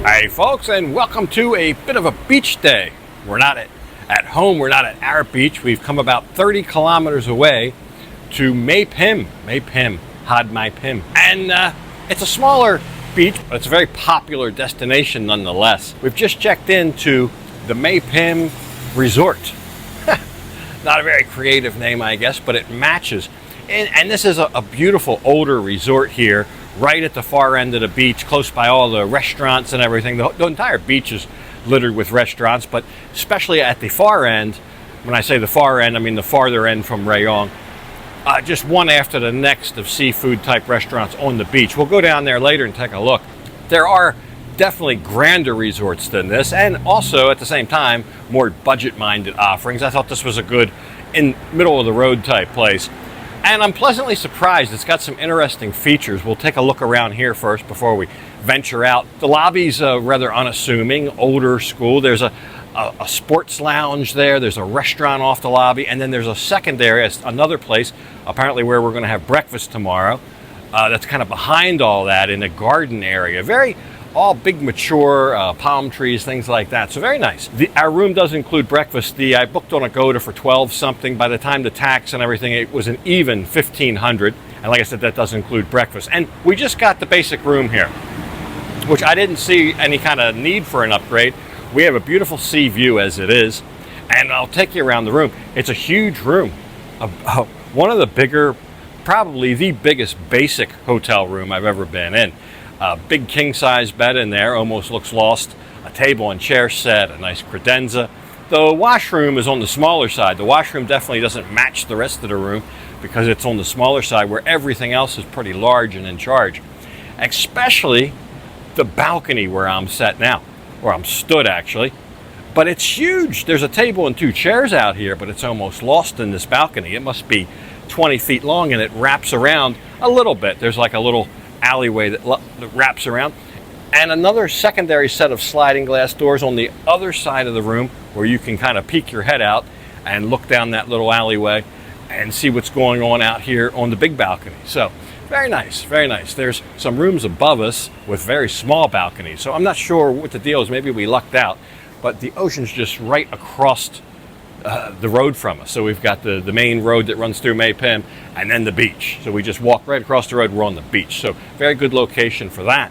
Hey folks, and welcome to a bit of a beach day. We're not at home, we're not at our beach. We've come about 30 kilometers away to Mae Pim, Had Mae Pim. And it's a smaller beach, but it's a very popular destination nonetheless. We've just checked into the Mae Pim Resort. Not a very creative name, I guess, but it matches. And this is a beautiful older resort here, right at the far end of the beach, close by all the restaurants and everything. The entire beach is littered with restaurants, but especially at the far end, when I say the far end, I mean the farther end from Rayong, just one after the next of seafood type restaurants on the beach. We'll go down there later and take a look. There are definitely grander resorts than this, and also at the same time more budget-minded offerings. I thought this was a good in middle of the road type place, and I'm pleasantly surprised. It's got some interesting features. We'll take a look around here first before we venture out. The lobby's rather unassuming, older school. There's a sports lounge there, there's a restaurant off the lobby, and then there's a secondary, another place apparently where we're going to have breakfast tomorrow, that's kind of behind all that in a garden area. Very all big mature palm trees, things like that. So very nice. Our room does include breakfast. I booked on Agoda for 12 something. By the time the tax and everything, it was an even 1,500. And like I said, that does include breakfast. And we just got the basic room here, which I didn't see any kind of need for an upgrade. We have a beautiful sea view as it is, and I'll take you around the room. It's a huge room, one of the bigger, probably the biggest basic hotel room I've ever been in. A big king-size bed in there, almost looks lost. A table and chair set, a nice credenza. The washroom is on the smaller side. The washroom definitely doesn't match the rest of the room because it's on the smaller side where everything else is pretty large and in charge. Especially the balcony where I'm set now, where I'm stood actually. But it's huge. There's a table and two chairs out here, but it's almost lost in this balcony. It must be 20 feet long, and it wraps around a little bit. There's like a little alleyway that wraps around, and another secondary set of sliding glass doors on the other side of the room where you can kind of peek your head out and look down that little alleyway and see what's going on out here on the big balcony. So very nice, very nice. There's some rooms above us with very small balconies, so I'm not sure what the deal is. Maybe we lucked out, but the ocean's just right across the road from us. So we've got the main road that runs through Mae Pim and then the beach. So we just walk right across the road, we're on the beach. So very good location for that.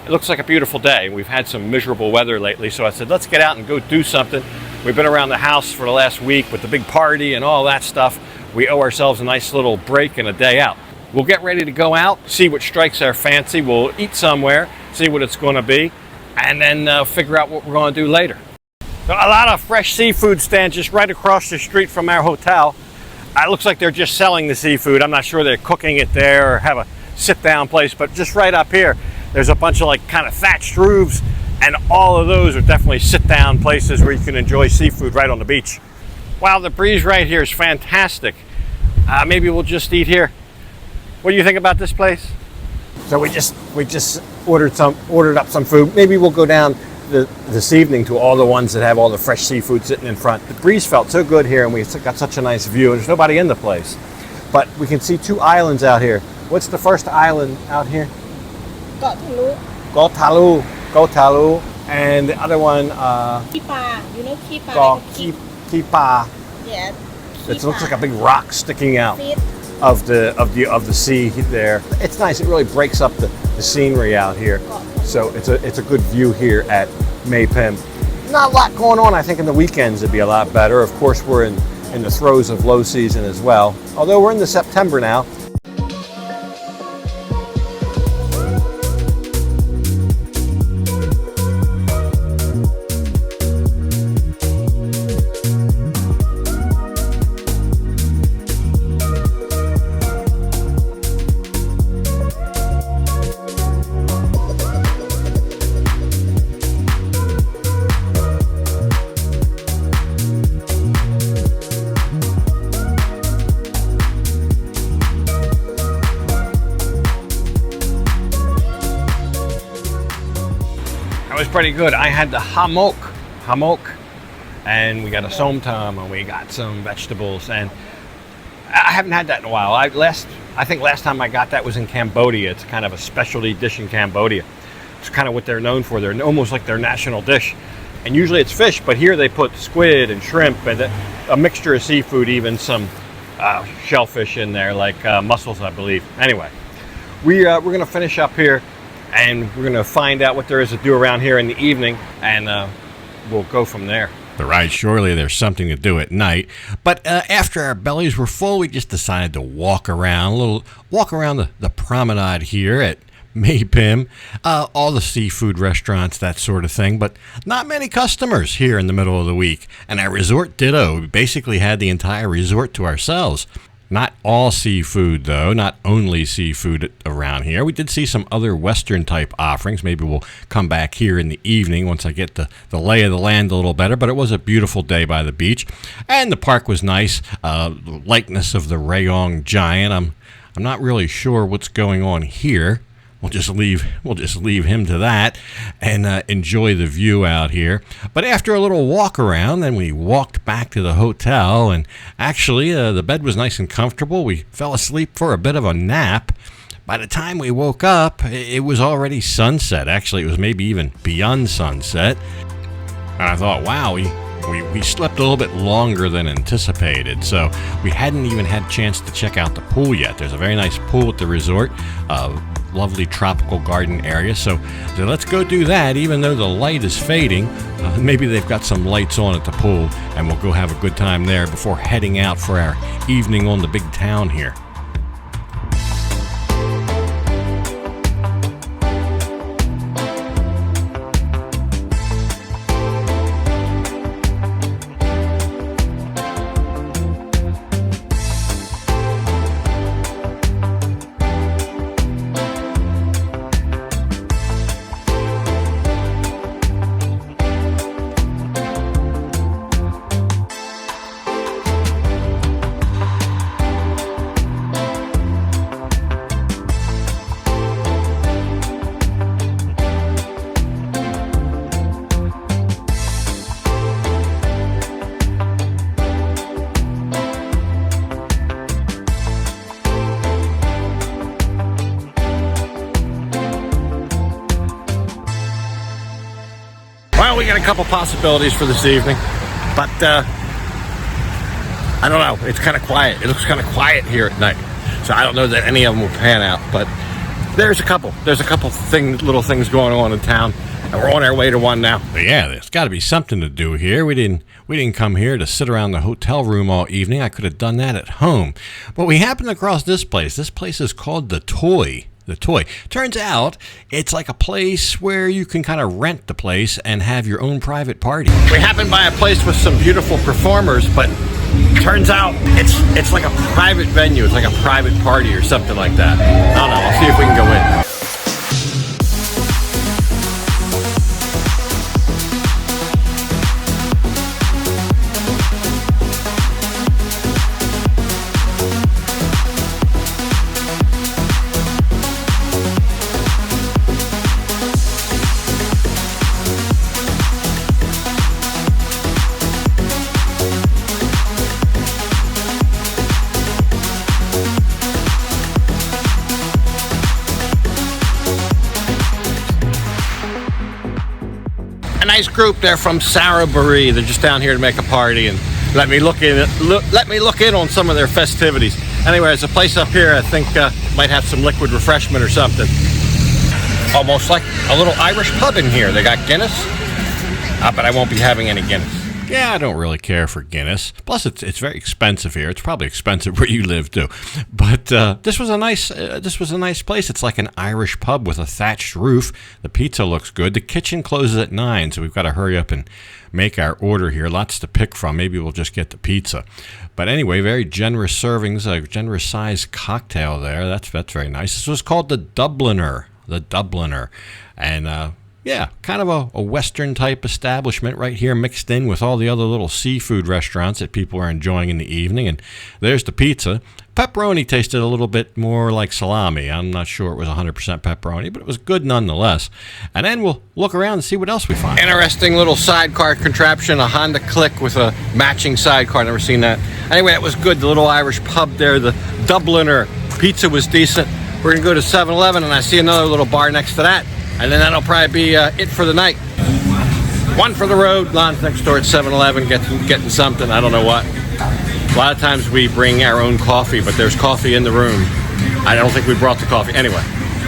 It looks like a beautiful day. We've had some miserable weather lately, so I said, let's get out and go do something. We've been around the house for the last week with the big party and all that stuff. We owe ourselves a nice little break and a day out. We'll get ready to go out, see what strikes our fancy. We'll eat somewhere, see what it's going to be, and then figure out what we're going to do later. So a lot of fresh seafood stands just right across the street from our hotel. It looks like they're just selling the seafood. I'm not sure they're cooking it there or have a sit-down place, but just right up here, there's a bunch of like kind of thatched roofs, and all of those are definitely sit-down places where you can enjoy seafood right on the beach. Wow, the breeze right here is fantastic. Maybe we'll just eat here. What do you think about this place? So we just ordered up some food. Maybe we'll go down this evening to all the ones that have all the fresh seafood sitting in front. The breeze felt so good here, and we got such a nice view. There's nobody in the place, but we can see two islands out here. What's the first island out here? Talu, and the other one Kipa. You know Kipa? Kipa. Yeah. It looks like a big rock sticking out of the sea there. It's nice. It really breaks up the scenery out here. So it's a good view here at Mae Pim. Not a lot going on. I think in the weekends it'd be a lot better. Of course, we're in the throes of low season as well. Although we're in the September now. Was pretty good. I had the hamok, and we got a som tam, and we got some vegetables, and I haven't had that in a while. I I think last time I got that was in Cambodia. It's kind of a specialty dish in Cambodia. It's kind of what they're known for. They're almost like their national dish. And usually it's fish, but here they put squid and shrimp and a mixture of seafood, even some shellfish in there, like mussels, I believe. Anyway, we're going to finish up here, and we're going to find out what there is to do around here in the evening, and we'll go from there. The ride, surely there's something to do at night. But after our bellies were full, we just decided to walk around the promenade here at Mae Pim, all the seafood restaurants, that sort of thing, but not many customers here in the middle of the week. And our resort ditto. We basically had the entire resort to ourselves. Not all seafood, though, not only seafood around here. We did see some other Western-type offerings. Maybe we'll come back here in the evening once I get the lay of the land a little better, but it was a beautiful day by the beach, and the park was nice. The likeness of the Rayong giant. I'm not really sure what's going on here. We'll just leave him to that and enjoy the view out here. But after a little walk around, then we walked back to the hotel, and actually the bed was nice and comfortable. We fell asleep for a bit of a nap. By the time we woke up, it was already sunset. Actually, it was maybe even beyond sunset. And I thought, wow, we slept a little bit longer than anticipated, so we hadn't even had a chance to check out the pool yet. There's a very nice pool at the resort, lovely tropical garden area, so let's go do that. Even though the light is fading, maybe they've got some lights on at the pool, and we'll go have a good time there before heading out for our evening on the big town here. Well, we got a couple possibilities for this evening, but I don't know. It's kind of quiet. It looks kind of quiet here at night, so I don't know that any of them will pan out. But there's a couple. There's a couple little things going on in town, and we're on our way to one now. But yeah, there's got to be something to do here. We didn't come here to sit around the hotel room all evening. I could have done that at home, but we happened across this place. This place is called The Toy. The Toy. Turns out it's like a place where you can kind of rent the place and have your own private party. We happened by a place with some beautiful performers, but turns out it's like a private venue. It's like a private party or something like that. I don't know. I'll see if we can go in. Nice group. They're from Saraburi. They're just down here to make a party and let me look in on some of their festivities. Anyway, there's a place up here I think might have some liquid refreshment or something. Almost like a little Irish pub in here. They got Guinness, but I won't be having any Guinness. Yeah, I don't really care for Guinness. Plus, it's very expensive here. It's probably expensive where you live too. But this was a nice place. It's like an Irish pub with a thatched roof. The pizza looks good. The kitchen closes at 9, so we've got to hurry up and make our order here. Lots to pick from. Maybe we'll just get the pizza. But anyway, very generous servings, a generous sized cocktail there. That's very nice. This was called the Dubliner. The Dubliner, and yeah, kind of a Western type establishment right here mixed in with all the other little seafood restaurants that people are enjoying in the evening. And there's the pizza. Pepperoni tasted a little bit more like salami. I'm not sure it was 100% pepperoni, but it was good nonetheless. And then we'll look around and see what else we find. Interesting little sidecar contraption, a Honda Click with a matching sidecar. Never seen that. Anyway, it was good. The little Irish pub there, the Dubliner. Pizza was decent. We're gonna go to 7-Eleven, and I see another little bar next to that, and then that'll probably be it for the night. One for the road. Lon's next door at 7-Eleven, getting something. I don't know what. A lot of times we bring our own coffee, but there's coffee in the room. I don't think we brought the coffee. Anyway,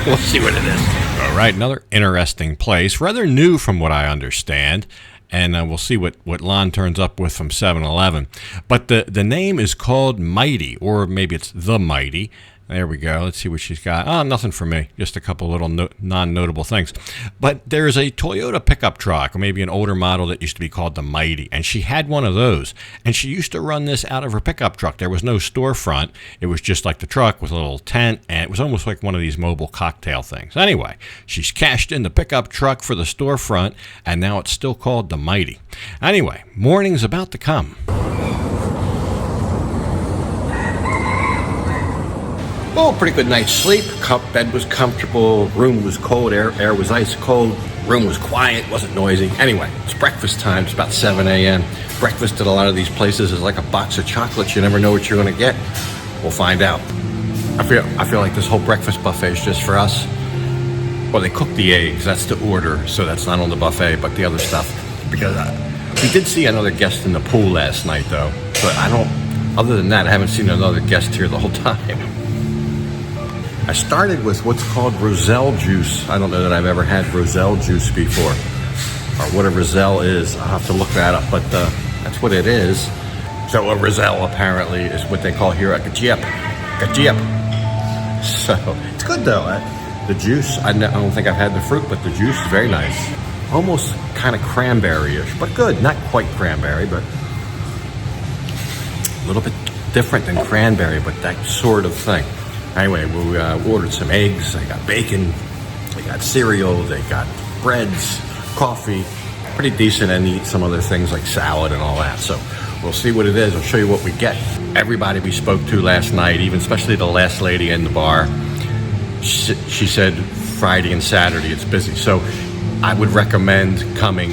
we'll see what it is. All right, another interesting place, rather new from what I understand. And we'll see what Lon turns up with from 7-Eleven. But the name is called Mighty, or maybe it's The Mighty. There we go. Let's see what she's got. Oh, nothing for me. Just a couple little non-notable things. But there's a Toyota pickup truck, or maybe an older model that used to be called the Mighty. And she had one of those. And she used to run this out of her pickup truck. There was no storefront. It was just like the truck with a little tent. And it was almost like one of these mobile cocktail things. Anyway, she's cashed in the pickup truck for the storefront. And now it's still called the Mighty. Anyway, morning's about to come. Oh, pretty good night's sleep. Bed was comfortable. Room was cold. Air was ice cold. Room was quiet. Wasn't noisy. Anyway, it's breakfast time. It's about 7 a.m. Breakfast at a lot of these places is like a box of chocolates. You never know what you're going to get. We'll find out. I feel like this whole breakfast buffet is just for us. Well, they cook the eggs. That's the order, so that's not on the buffet, but the other stuff. Because we did see another guest in the pool last night, though. But other than that, I haven't seen another guest here the whole time. I started with what's called Roselle juice. I don't know that I've ever had Roselle juice before, or what a Roselle is. I'll have to look that up, but that's what it is. So a Roselle apparently is what they call here a gajip. So it's good though. The juice, I don't think I've had the fruit, but the juice is very nice. Almost kind of cranberry-ish, but good. Not quite cranberry, but a little bit different than cranberry, but that sort of thing. Anyway, we ordered some eggs. They got bacon. They got cereal. They got breads, coffee. Pretty decent, and eat some other things like salad and all that. So we'll see what it is. I'll show you what we get. Everybody we spoke to last night, even especially the last lady in the bar, she said Friday and Saturday it's busy. So I would recommend coming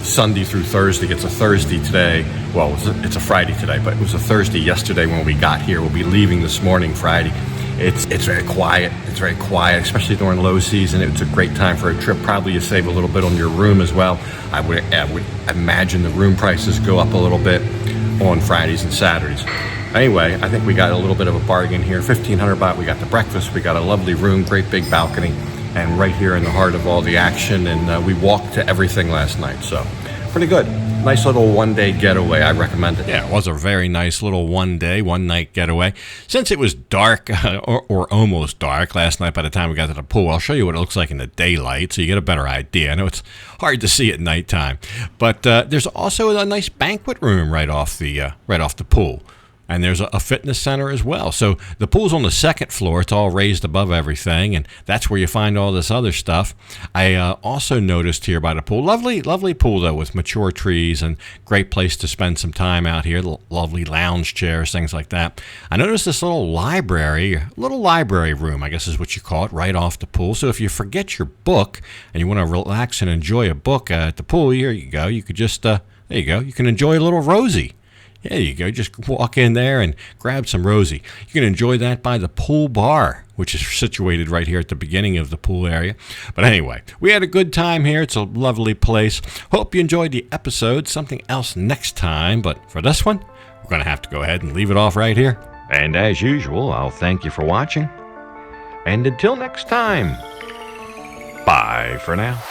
Sunday through Thursday. It's a Thursday today. Well, it's a Friday today, but it was a Thursday yesterday when we got here. We'll be leaving this morning, Friday. It's very quiet. It's very quiet, especially during low season. It's a great time for a trip. Probably you save a little bit on your room as well. I would imagine the room prices go up a little bit on Fridays and Saturdays. Anyway, I think we got a little bit of a bargain here. 1,500 baht. We got the breakfast. We got a lovely room, great big balcony, and right here in the heart of all the action. And we walked to everything last night, so pretty good. Nice little one-day getaway. I recommend it. Yeah, it was a very nice little one-night getaway. Since it was dark, or almost dark last night by the time we got to the pool, I'll show you what it looks like in the daylight so you get a better idea. I know it's hard to see at nighttime, but there's also a nice banquet room right off the pool. And there's a fitness center as well. So the pool's on the second floor. It's all raised above everything, and that's where you find all this other stuff. I also noticed here by the pool, lovely pool, though, with mature trees and great place to spend some time out here, lovely lounge chairs, things like that. I noticed this little library room, I guess is what you call it, right off the pool. So if you forget your book and you want to relax and enjoy a book at the pool, here you go. You could just, there you go. You can enjoy a little Rosie. There you go. Just walk in there and grab some Rosie. You can enjoy that by the pool bar, which is situated right here at the beginning of the pool area. But anyway, we had a good time here. It's a lovely place. Hope you enjoyed the episode. Something else next time. But for this one, we're going to have to go ahead and leave it off right here. And as usual, I'll thank you for watching. And until next time, bye for now.